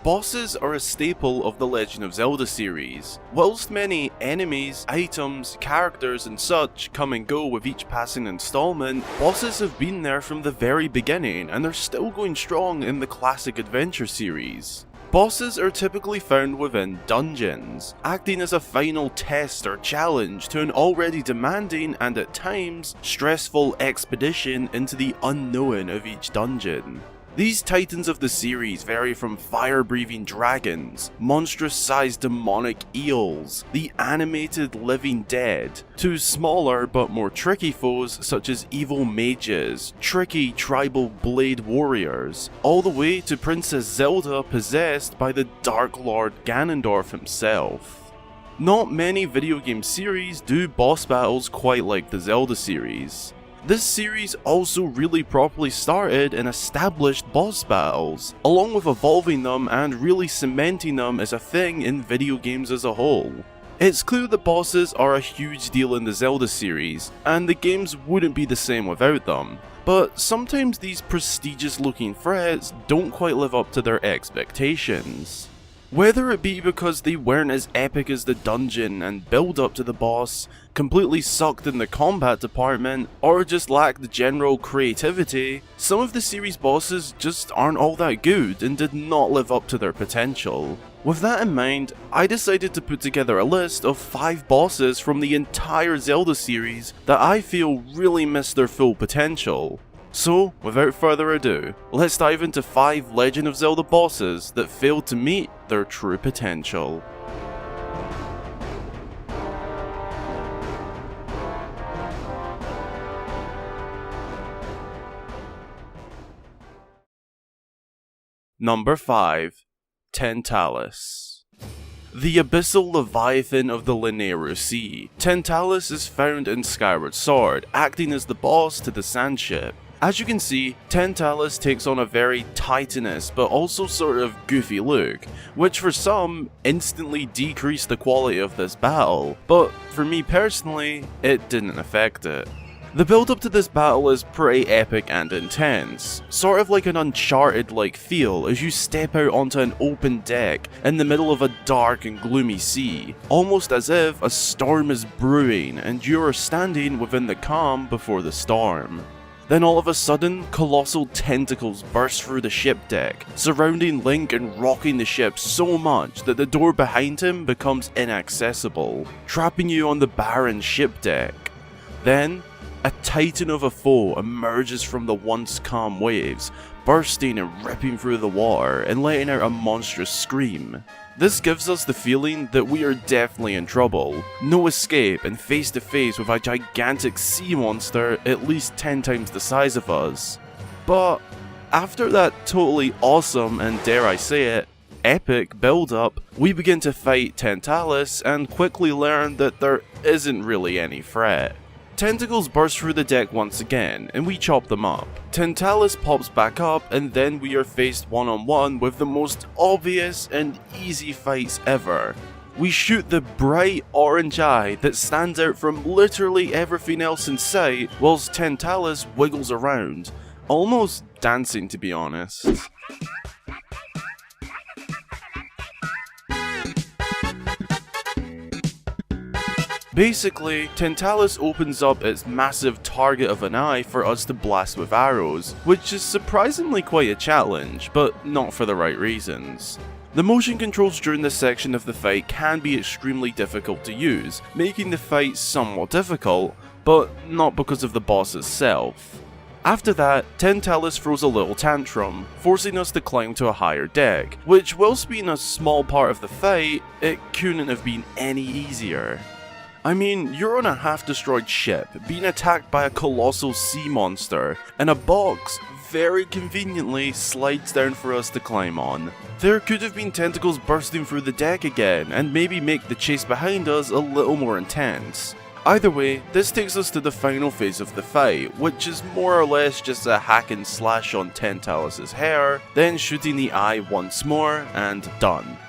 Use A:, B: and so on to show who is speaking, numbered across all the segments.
A: Bosses are a staple of the Legend of Zelda series. Whilst many enemies, items, characters and such come and go with each passing installment, bosses have been there from the very beginning and they're still going strong in the classic adventure series. Bosses are typically found within dungeons, acting as a final test or challenge to an already demanding and at times stressful expedition into the unknown of each dungeon. These titans of the series vary from fire-breathing dragons, monstrous-sized demonic eels, the animated living dead, to smaller but more tricky foes such as evil mages, tricky tribal blade warriors, all the way to Princess Zelda possessed by the Dark Lord Ganondorf himself. Not many video game series do boss battles quite like the Zelda series. This series also really properly started and established boss battles, along with evolving them and really cementing them as a thing in video games as a whole. It's clear that bosses are a huge deal in the Zelda series, and the games wouldn't be the same without them, but sometimes these prestigious looking threats don't quite live up to their expectations. Whether it be because they weren't as epic as the dungeon and build up to the boss, completely sucked in the combat department, or just lacked the general creativity, some of the series bosses just aren't all that good and did not live up to their potential. With that in mind, I decided to put together a list of 5 bosses from the entire Zelda series that I feel really missed their full potential. So, without further ado, let's dive into 5 Legend of Zelda bosses that failed to meet their true potential. Number 5. TENTALUS. The abyssal leviathan of the Lanayru Sea, TENTALUS is found in Skyward Sword, acting as the boss to the sand ship. As you can see, TENTALUS takes on a very titanous but also sort of goofy look, which for some instantly decreased the quality of this battle, but for me personally, it didn't affect it. The build up to this battle is pretty epic and intense, sort of like an Uncharted-like feel as you step out onto an open deck in the middle of a dark and gloomy sea, almost as if a storm is brewing and you are standing within the calm before the storm. Then all of a sudden, colossal tentacles burst through the ship deck, surrounding Link and rocking the ship so much that the door behind him becomes inaccessible, trapping you on the barren ship deck. Then, a titan of a foe emerges from the once calm waves, bursting and ripping through the water and letting out a monstrous scream. This gives us the feeling that we are definitely in trouble, no escape and face to face with a gigantic sea monster at least 10 times the size of us. But after that totally awesome and dare I say it, epic build up, we begin to fight TENTALUS and quickly learn that there isn't really any threat. Tentacles burst through the deck once again, and we chop them up. TENTALUS pops back up, and then we are faced one-on-one with the most obvious and easy fights ever. We shoot the bright orange eye that stands out from literally everything else in sight, whilst TENTALUS wiggles around, almost dancing to be honest. Basically, TENTALUS opens up its massive target of an eye for us to blast with arrows, which is surprisingly quite a challenge, but not for the right reasons. The motion controls during this section of the fight can be extremely difficult to use, making the fight somewhat difficult, but not because of the boss itself. After that, TENTALUS throws a little tantrum, forcing us to climb to a higher deck, which whilst being a small part of the fight, it couldn't have been any easier. I mean, you're on a half-destroyed ship, being attacked by a colossal sea monster, and a box very conveniently slides down for us to climb on. There could have been tentacles bursting through the deck again, and maybe make the chase behind us a little more intense. Either way, this takes us to the final phase of the fight, which is more or less just a hack and slash on TENTALUS' hair, then shooting the eye once more, and done.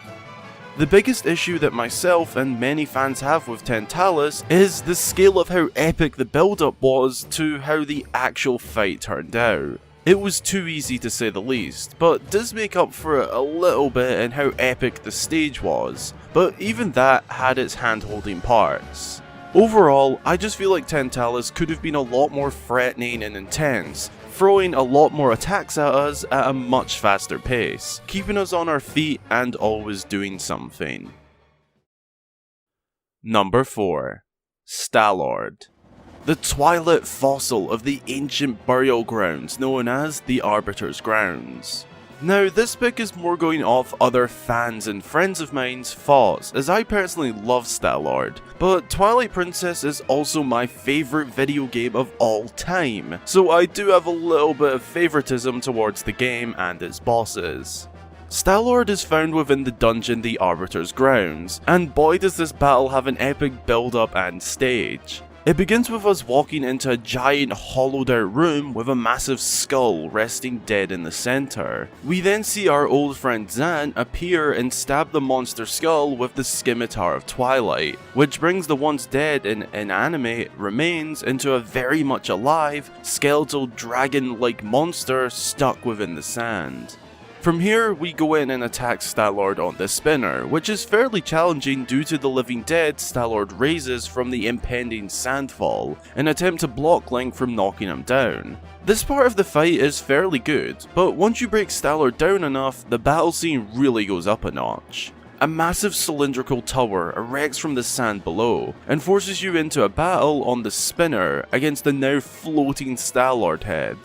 A: The biggest issue that myself and many fans have with TENTALUS is the scale of how epic the build up was to how the actual fight turned out. It was too easy to say the least, but does make up for it a little bit in how epic the stage was, but even that had its hand-holding parts. Overall, I just feel like TENTALUS could have been a lot more threatening and intense, throwing a lot more attacks at us at a much faster pace, keeping us on our feet and always doing something. Number 4. STALLORD. The twilight fossil of the ancient burial grounds known as the Arbiter's Grounds. Now, this pick is more going off other fans and friends of mine's thoughts, as I personally love STALLORD, but Twilight Princess is also my favourite video game of all time, so I do have a little bit of favouritism towards the game and its bosses. STALLORD is found within the dungeon the Arbiter's Grounds, and boy does this battle have an epic build up and stage. It begins with us walking into a giant hollowed out room with a massive skull resting dead in the centre. We then see our old friend Zan appear and stab the monster skull with the scimitar of Twilight, which brings the once dead and inanimate remains into a very much alive, skeletal dragon-like monster stuck within the sand. From here, we go in and attack STALLORD on the spinner, which is fairly challenging due to the living dead STALLORD raises from the impending sandfall, in an attempt to block Link from knocking him down. This part of the fight is fairly good, but once you break STALLORD down enough, the battle scene really goes up a notch. A massive cylindrical tower erects from the sand below, and forces you into a battle on the spinner against the now floating STALLORD head.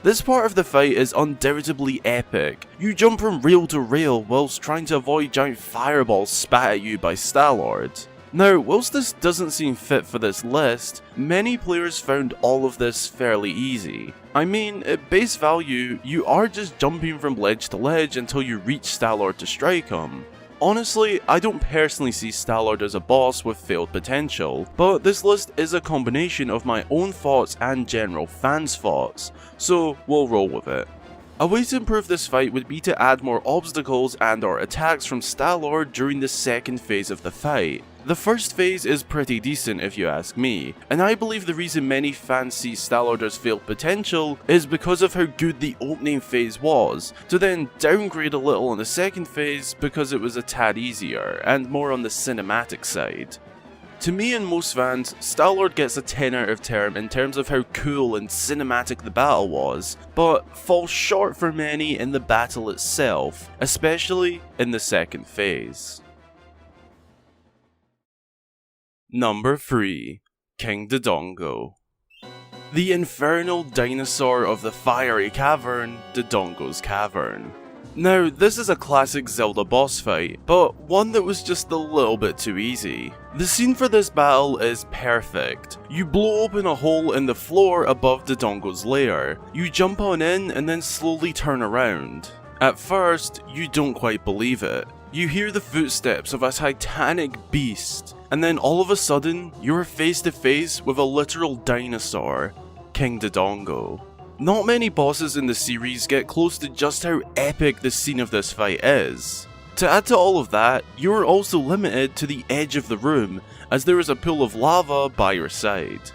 A: This part of the fight is undoubtedly epic. You jump from rail to rail whilst trying to avoid giant fireballs spat at you by STALLORD. Now, whilst this doesn't seem fit for this list, many players found all of this fairly easy. I mean, at base value, you are just jumping from ledge to ledge until you reach STALLORD to strike him. Honestly, I don't personally see STALLORD as a boss with failed potential, but this list is a combination of my own thoughts and general fans' thoughts, so we'll roll with it. A way to improve this fight would be to add more obstacles and or attacks from STALLORD during the second phase of the fight. The first phase is pretty decent if you ask me, and I believe the reason many fans see STALLORD as failed potential is because of how good the opening phase was, to then downgrade a little in the second phase because it was a tad easier, and more on the cinematic side. To me and most fans, STALLORD gets a 10 out of 10 in terms of how cool and cinematic the battle was, but falls short for many in the battle itself, especially in the second phase. Number 3. King Dodongo. The infernal dinosaur of the fiery cavern, Dodongo's Cavern. Now, this is a classic Zelda boss fight, but one that was just a little bit too easy. The scene for this battle is perfect. You blow open a hole in the floor above Dodongo's lair, you jump on in and then slowly turn around. At first, you don't quite believe it. You hear the footsteps of a titanic beast, and then all of a sudden, you're face to face with a literal dinosaur, King Dodongo. Not many bosses in the series get close to just how epic the scene of this fight is. To add to all of that, you are also limited to the edge of the room, as there is a pool of lava by your side.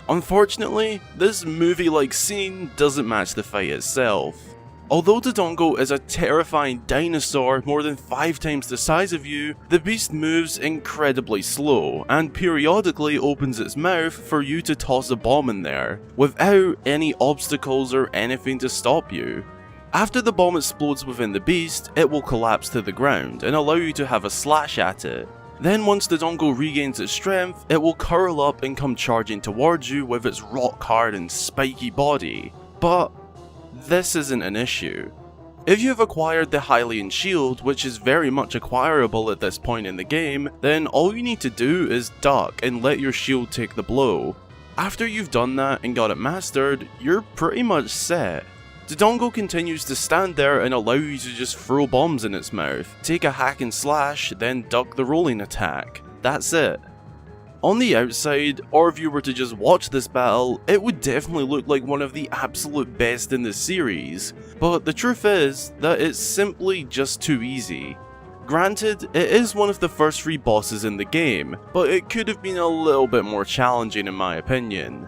A: Unfortunately, this movie-like scene doesn't match the fight itself. Although Dodongo is a terrifying dinosaur more than 5 times the size of you, the beast moves incredibly slow, and periodically opens its mouth for you to toss a bomb in there, without any obstacles or anything to stop you. After the bomb explodes within the beast, it will collapse to the ground and allow you to have a slash at it. Then once Dodongo regains its strength, it will curl up and come charging towards you with its rock hard and spiky body. But this isn't an issue. If you have acquired the Hylian shield, which is very much acquirable at this point in the game, then all you need to do is duck and let your shield take the blow. After you've done that and got it mastered, you're pretty much set. Dodongo continues to stand there and allow you to just throw bombs in its mouth, take a hack and slash, then duck the rolling attack. That's it. On the outside, or if you were to just watch this battle, it would definitely look like one of the absolute best in the series, but the truth is that it's simply just too easy. Granted, it is one of the first 3 bosses in the game, but it could have been a little bit more challenging in my opinion.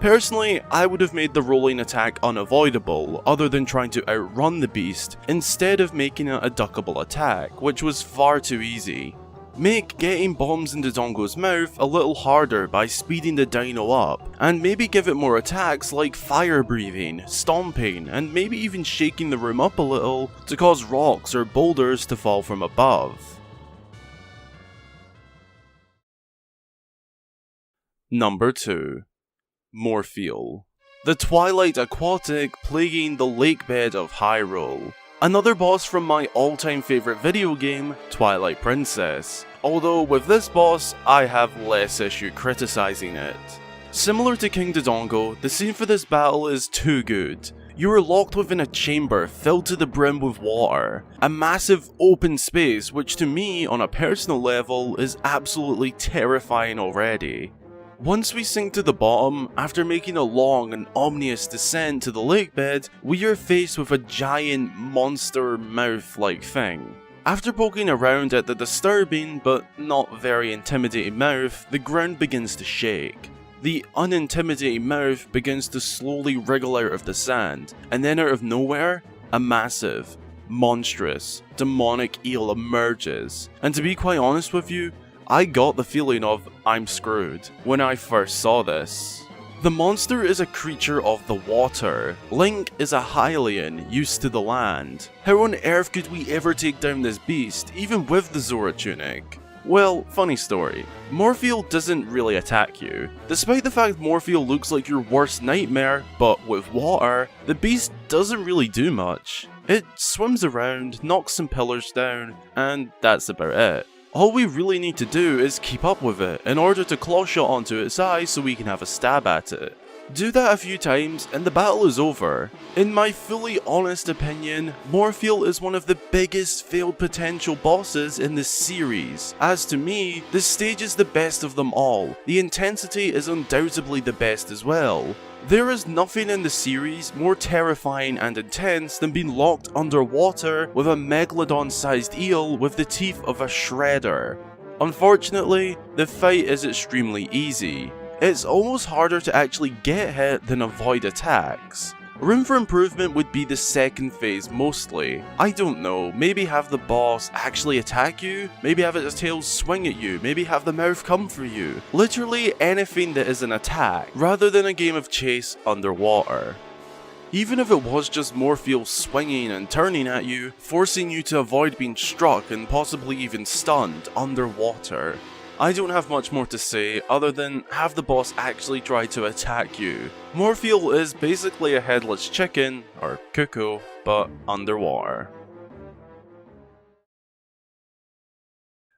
A: Personally, I would have made the rolling attack unavoidable, other than trying to outrun the beast, instead of making it a duckable attack, which was far too easy. Make getting bombs in Dodongo's mouth a little harder by speeding the dino up, and maybe give it more attacks like fire breathing, stomping, and maybe even shaking the room up a little to cause rocks or boulders to fall from above. Number 2. MORPHEEL, the Twilight aquatic plaguing the lakebed of Hyrule. Another boss from my all-time favourite video game, Twilight Princess, although with this boss, I have less issue criticising it. Similar to King Dodongo, the scene for this battle is too good. You are locked within a chamber filled to the brim with water, a massive open space which to me, on a personal level, is absolutely terrifying already. Once we sink to the bottom, after making a long and ominous descent to the lakebed, we are faced with a giant monster mouth-like thing. After poking around at the disturbing but not very intimidating mouth, the ground begins to shake. The unintimidating mouth begins to slowly wriggle out of the sand, and then out of nowhere, a massive, monstrous, demonic eel emerges. And to be quite honest with you, I got the feeling of I'm screwed when I first saw this. The monster is a creature of the water. Link is a Hylian used to the land. How on earth could we ever take down this beast, even with the Zora tunic? Well, funny story. MORPHEEL doesn't really attack you. Despite the fact MORPHEEL looks like your worst nightmare, but with water, the beast doesn't really do much. It swims around, knocks some pillars down, and that's about it. All we really need to do is keep up with it in order to claw shot onto its eye so we can have a stab at it. Do that a few times and the battle is over. In my fully honest opinion, MORPHEEL is one of the biggest failed potential bosses in this series. As to me, this stage is the best of them all. The intensity is undoubtedly the best as well. There is nothing in the series more terrifying and intense than being locked underwater with a megalodon-sized eel with the teeth of a shredder. Unfortunately, the fight is extremely easy. It's almost harder to actually get hit than avoid attacks. Room for improvement would be the second phase mostly. I don't know, maybe have the boss actually attack you, maybe have its tail swing at you, maybe have the mouth come for you. Literally anything that is an attack, rather than a game of chase underwater. Even if it was just MORPHEEL swinging and turning at you, forcing you to avoid being struck and possibly even stunned underwater. I don't have much more to say other than have the boss actually try to attack you. MORPHEEL is basically a headless chicken, or cuckoo, but underwater.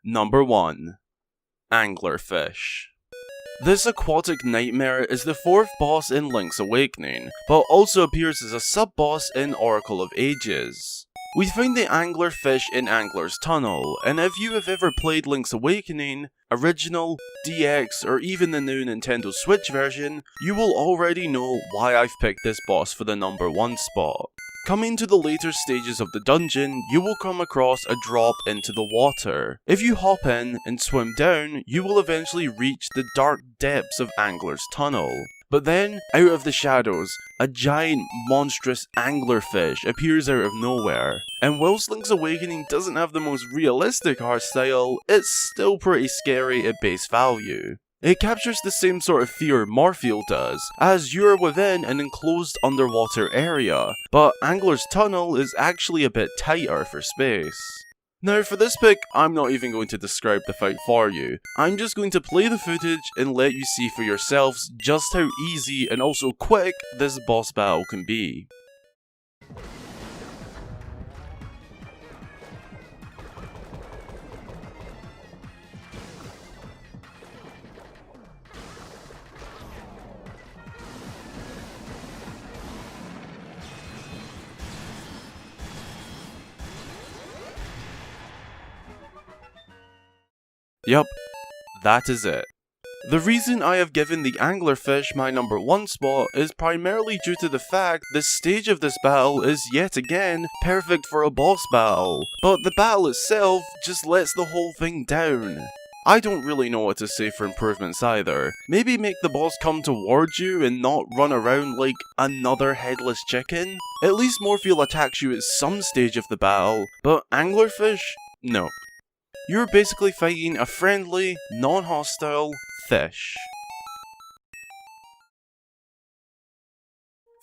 A: Number 1. Anglerfish. This aquatic nightmare is the fourth boss in Link's Awakening, but also appears as a sub-boss in Oracle of Ages. We find the anglerfish in Angler's Tunnel, and if you have ever played Link's Awakening, Original, DX, or even the new Nintendo Switch version, you will already know why I've picked this boss for the number 1 spot. Coming to the later stages of the dungeon, you will come across a drop into the water. If you hop in and swim down, you will eventually reach the dark depths of Angler's Tunnel. But then, out of the shadows, a giant, monstrous anglerfish appears out of nowhere. And whilst Link's Awakening doesn't have the most realistic art style, it's still pretty scary at base value. It captures the same sort of fear MORPHEEL does, as you're within an enclosed underwater area, but Angler's Tunnel is actually a bit tighter for space. Now for this pick, I'm not even going to describe the fight for you. I'm just going to play the footage and let you see for yourselves just how easy and also quick this boss battle can be. Yup, that is it. The reason I have given the anglerfish my number 1 spot is primarily due to the fact this stage of this battle is yet again perfect for a boss battle, but the battle itself just lets the whole thing down. I don't really know what to say for improvements either. Maybe make the boss come towards you and not run around like another headless chicken? At least Morpheel attacks you at some stage of the battle, but anglerfish? No. You're basically fighting a friendly, non-hostile fish.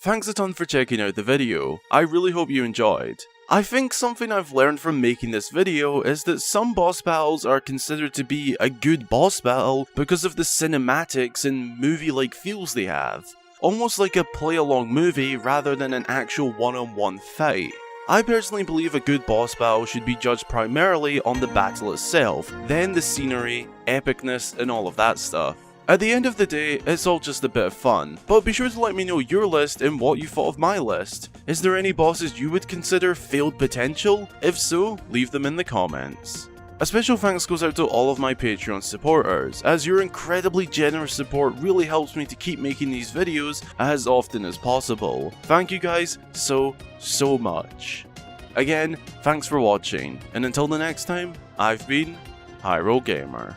A: Thanks a ton for checking out the video. I really hope you enjoyed. I think something I've learned from making this video is that some boss battles are considered to be a good boss battle because of the cinematics and movie-like feels they have. Almost like a play-along movie rather than an actual one-on-one fight. I personally believe a good boss battle should be judged primarily on the battle itself, then the scenery, epicness, and all of that stuff. At the end of the day, it's all just a bit of fun, but be sure to let me know your list and what you thought of my list. Is there any bosses you would consider failed potential? If so, leave them in the comments. A special thanks goes out to all of my Patreon supporters, as your incredibly generous support really helps me to keep making these videos as often as possible. Thank you guys so much. Again, thanks for watching, and until the next time, I've been Hyrule Gamer.